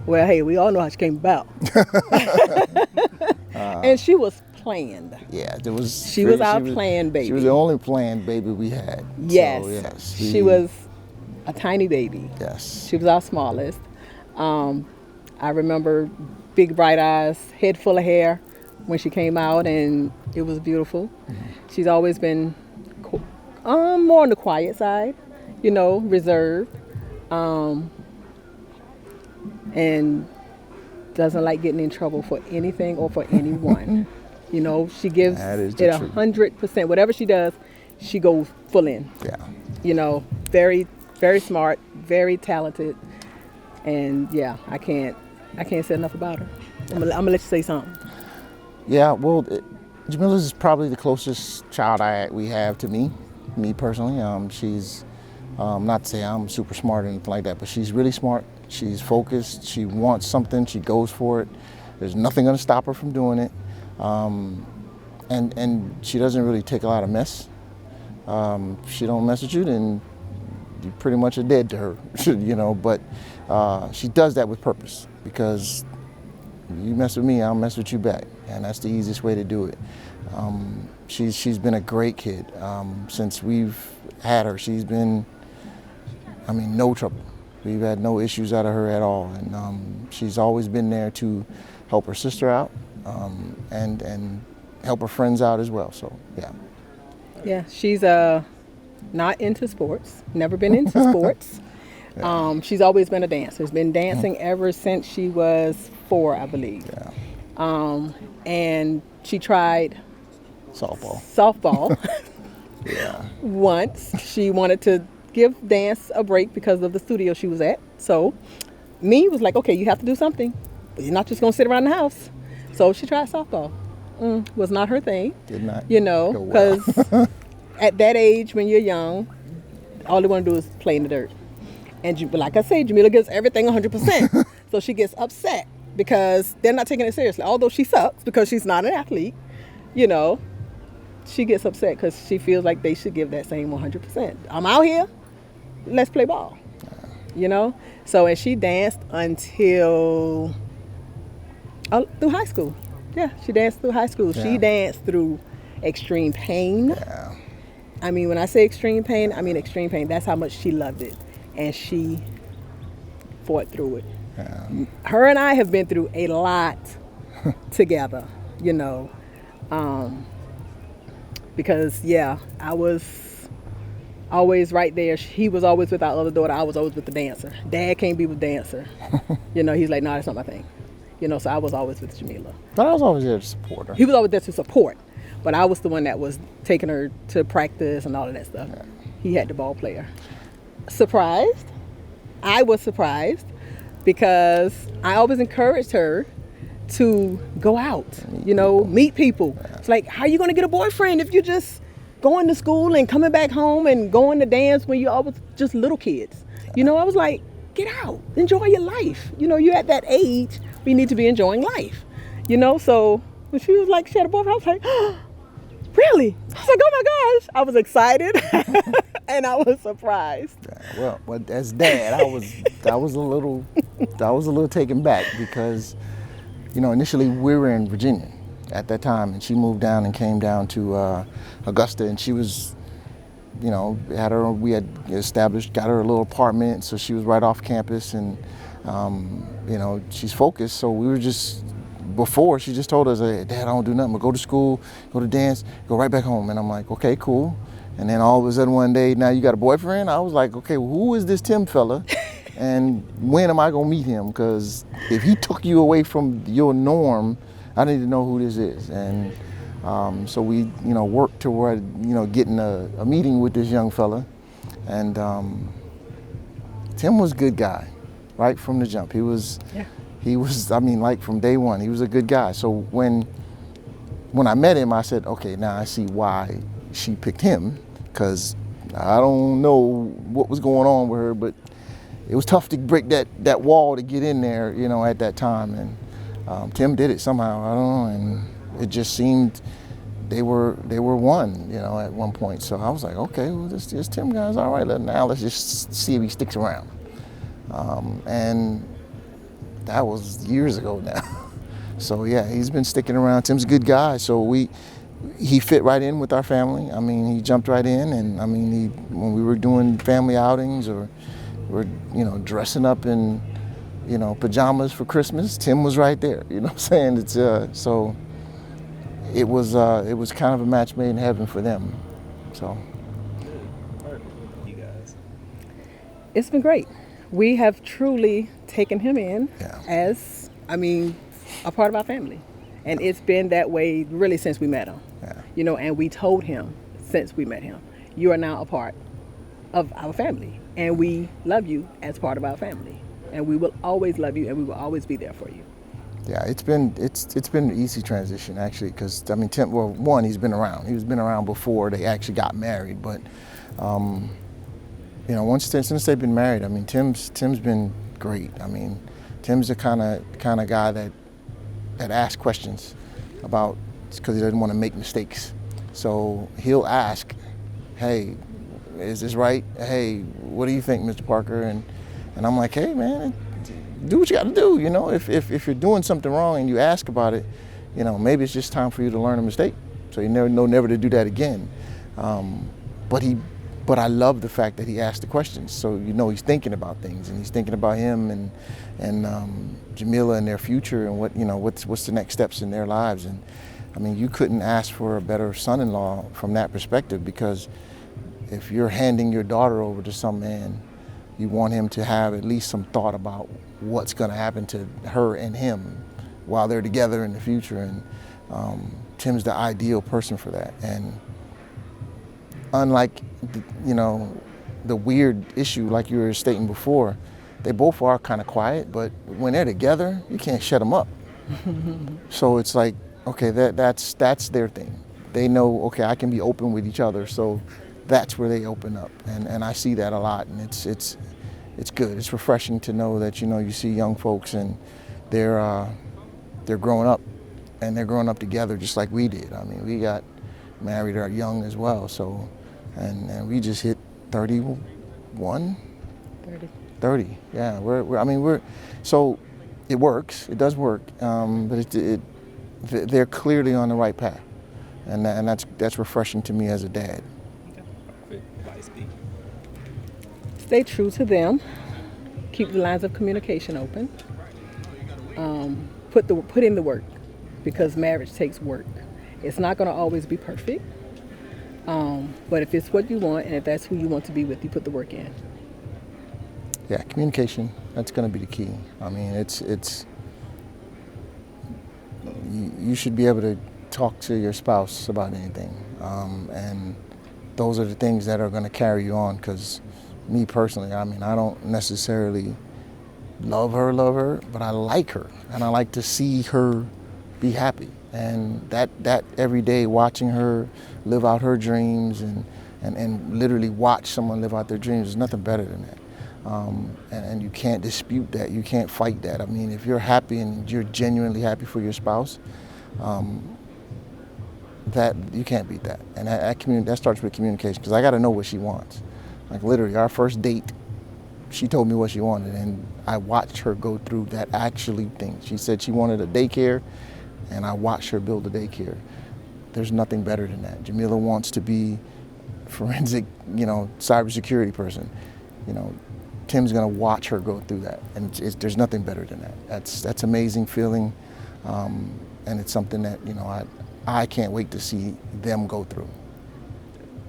Well, hey, we all know how she came about. And she was planned. Yeah, there was. She was our planned She was baby. the only planned baby we had. Yes. So yes, She was a tiny baby. Yes. She was our smallest. I remember big bright eyes, head full of hair when she came out, and it was beautiful. She's always been more on the quiet side, reserved, and doesn't like getting in trouble for anything or for anyone. She gives That is it the truth. 100%. Whatever she does, she goes full in. Yeah. Very, very smart, very talented, and yeah, I can't say enough about her. I'm gonna let you say something. Yeah. Well, Jamila is probably the closest child we have to me personally. She's not to say I'm super smart or anything like that, but she's really smart. She's focused. She wants something. She goes for it. There's nothing gonna stop her from doing it. And she doesn't really take a lot of mess. If she don't mess with you, then you pretty much are dead to her, But she does that with purpose, because you mess with me, I'll mess with you back, and that's the easiest way to do it. She's been a great kid since we've had her. She's been, no trouble. We've had no issues out of her at all, and she's always been there to help her sister out and help her friends out as well. So yeah. Yeah, she's not into sports. Never been into sports. She's always been a dancer. Has been dancing ever since she was 4, I believe. Yeah. And she tried softball. Yeah. Once. She wanted to give dance a break because of the studio she was at. So me was like, okay, you have to do something. But you're not just gonna sit around the house. So she tried softball. Was not her thing. Did not. Because at that age when you're young, all they want to do is play in the dirt. And like I say, Jamila gives everything 100%. So she gets upset because they're not taking it seriously. Although she sucks because she's not an athlete, she gets upset because she feels like they should give that same 100%. I'm out here, let's play ball. So, and she danced until through high school. Yeah, she danced through high school. Yeah. She danced through extreme pain. Yeah. When I say extreme pain, I mean extreme pain. That's how much she loved it. And she fought through it. Yeah. Her and I have been through a lot together, because, yeah, I was always right there. He was always with our other daughter. I was always with the dancer. Dad can't be with dancer. He's like, no, that's not my thing. So I was always with Jamila. But I was always there to support her. He was always there to support. But I was the one that was taking her to practice and all of that stuff. Yeah. He had the ball player. Surprised? I was surprised because I always encouraged her to go out, meet people. It's like, how are you going to get a boyfriend if you're just going to school and coming back home and going to dance when you're always just little kids? I was like, get out, enjoy your life. You're at that age where you need to be enjoying life. So when she was like, she had a boyfriend, I was like, oh, really? I was like, oh my gosh. I was excited and I was surprised. Well, as dad, I was a little taken back because, initially we were in Virginia at that time, and she moved down and came down to Augusta, and she was, we had got her a little apartment, so she was right off campus, and she's focused. So we were just. Before, she just told us, hey, Dad, I don't do nothing but go to school, go to dance, go right back home. And I'm like, okay, cool. And then all of a sudden one day, now you got a boyfriend? I was like, okay, well, who is this Tim fella? And when am I going to meet him? Because if he took you away from your norm, I need to know who this is. And so we, worked toward, getting a meeting with this young fella. And Tim was a good guy, right from the jump. He was, from day one, he was a good guy. So when I met him, I said, okay, now I see why she picked him, because I don't know what was going on with her, but it was tough to break that wall to get in there, at that time. And Tim did it somehow, I don't know, and it just seemed they were one, at one point. So I was like, okay, well, this Tim guy's all right. Now let's just see if he sticks around. And that was years ago now. So yeah, he's been sticking around. Tim's a good guy, so he fit right in with our family. I mean, he jumped right in, and I mean, when we were doing family outings or we're dressing up in pajamas for Christmas, Tim was right there. You know what I'm saying? It's so it was kind of a match made in heaven for them. So You guys. It's been great. We have truly taken him in Yeah. as, a part of our family. And it's been that way really since we met him. Yeah. And we told him since we met him, you are now a part of our family. And we love you as part of our family. And we will always love you, and we will always be there for you. Yeah, it's been an easy transition actually, because Tim. Well, one, he's been around. He's been around before they actually got married, but since they've been married, Tim's been great. Tim's the kind of guy that asks questions about, because he doesn't want to make mistakes. So he'll ask, "Hey, is this right? Hey, what do you think, Mr. Parker?" And I'm like, "Hey, man, do what you got to do. If you're doing something wrong and you ask about it, maybe it's just time for you to learn a mistake, so you never to do that again." But I love the fact that he asked the questions, so he's thinking about things, and he's thinking about him and Jamila and their future, and what's the next steps in their lives. And you couldn't ask for a better son-in-law from that perspective, because if you're handing your daughter over to some man, you want him to have at least some thought about what's going to happen to her and him while they're together in the future. And Tim's the ideal person for that. And unlike the weird issue like you were stating before, they both are kind of quiet, but when they're together, you can't shut them up. So it's like, okay, that's their thing. They know, okay, I can be open with each other, so that's where they open up. And I see that a lot, and it's good. It's refreshing to know that you see young folks and they're growing up, and they're growing up together just like we did. We got married young as well, so and we just hit 31. 30. Yeah, we're so it works. It does work, but they're clearly on the right path, and that's refreshing to me as a dad. Stay true to them. Keep the lines of communication open. Put in the work, because marriage takes work. It's not going to always be perfect, but if it's what you want and if that's who you want to be with, you put the work in. Yeah, communication. That's going to be the key. It's you should be able to talk to your spouse about anything, and those are the things that are going to carry you on. Because me personally, I don't necessarily love her, but I like her, and I like to see her be happy. And that every day, watching her live out her dreams and literally watch someone live out their dreams, is nothing better than that. And you can't dispute that. You can't fight that. If you're happy and you're genuinely happy for your spouse, that you can't beat that. And that starts with communication, because I got to know what she wants. Like literally, our first date, she told me what she wanted, and I watched her go through that actually thing. She said she wanted a daycare, and I watched her build a daycare. There's nothing better than that. Jamila wants to be forensic, cybersecurity person. Tim's gonna watch her go through that, and there's nothing better than that. That's amazing feeling, and it's something that I can't wait to see them go through.